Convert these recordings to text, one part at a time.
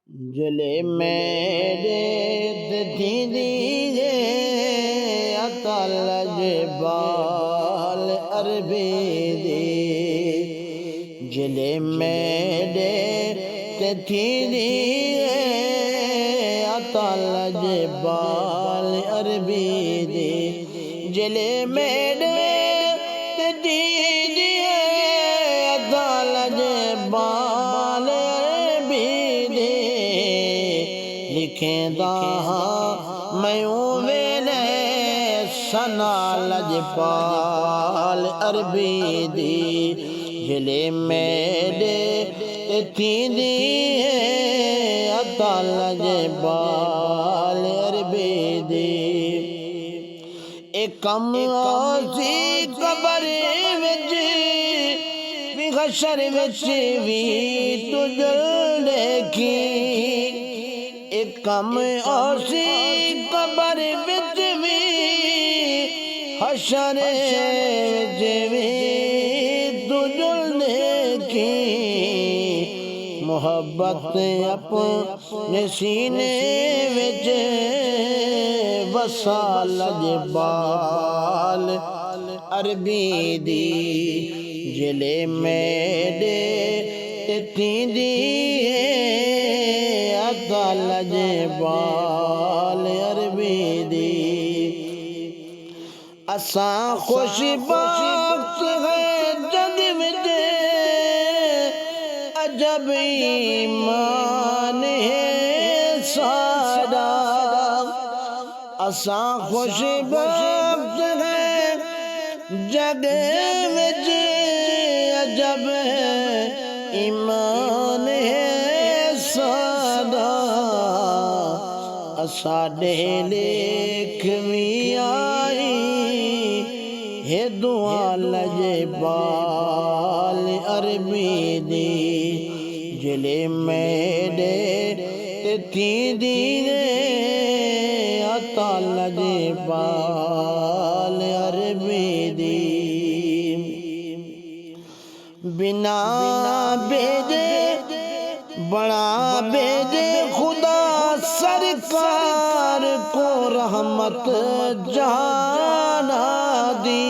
जले मेरे दीदी अतल बाल अरबी दे जले मेरे दीदी अतल बाल अरबी दे जले मेरे दीदी अतल बाल लिखेंदा मैं वेले सना लजपाल अरबी दी जिले मेरे थींदी अता लजपाल अरबी दी एक कम सी कबर विच हशर विच भी तुझ देखी एक कम और सी कबर विच भी हशर विच भी तुझ देखी मोहब्बत अपने सीने विच वसा लजपाल अरबी दी जिले मेरे थींदी लजपाल अरबी दी असा खुश बख्त है जग विच अजब ईमान है सारा असा खुश बख्त है जग विच अजब ईमान है साडे लेख भी आई है दुआ लजपाल अरबी दी जिले मेरे थींदी अता लजपाल अरबी दी बिना भेजे बड़ा भेजे खुदा सरकार को रहमत जाना दी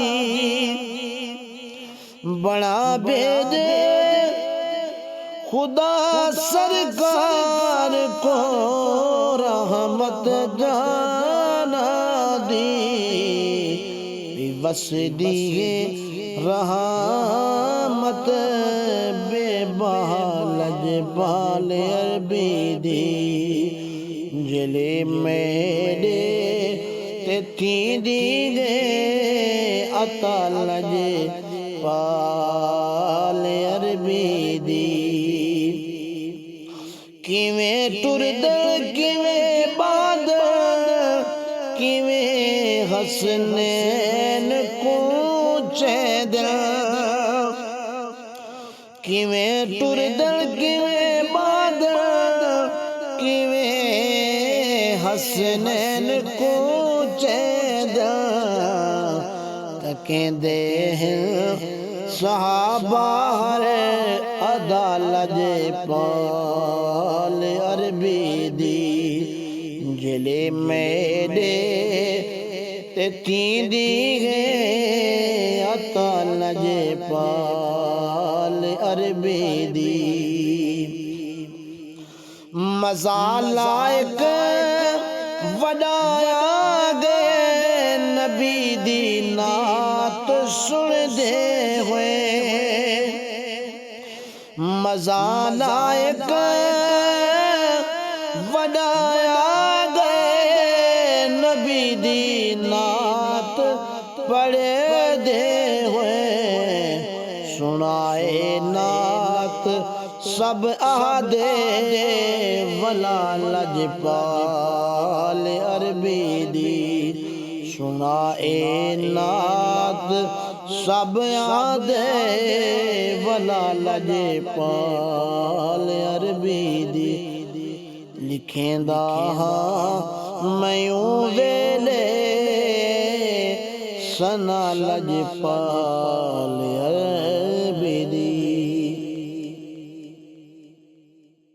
बड़ा भेजे खुदा सरकार को रहमत जाना दी बस दिए रहमत बेबहाल लजपाल अरबी दी जिले मेरे थींदी अता लजपाल अरबी दी किवें टुरदे किवें बादल किवें हसनैन कूचे दिल किवें टुरदल किवें बादल किवें हसनैन कूचे दिल तकेंदे सहाबा अदा लजपाल अरबी दी जिले मेरे थींदी अता लजपाल अरबी दी मज़ा लायक वडाया गए नबी दी नात सुन दे हुए मज़ा लायक वडाया गए नबी दी नात पढ़े दे हुए सुनाए नात सब आदे वला लजपाल अरबी दी सुनाए नात सब आदे वला लजपाल अरबी दी लिखेंदा मैं वेले सना लजपाल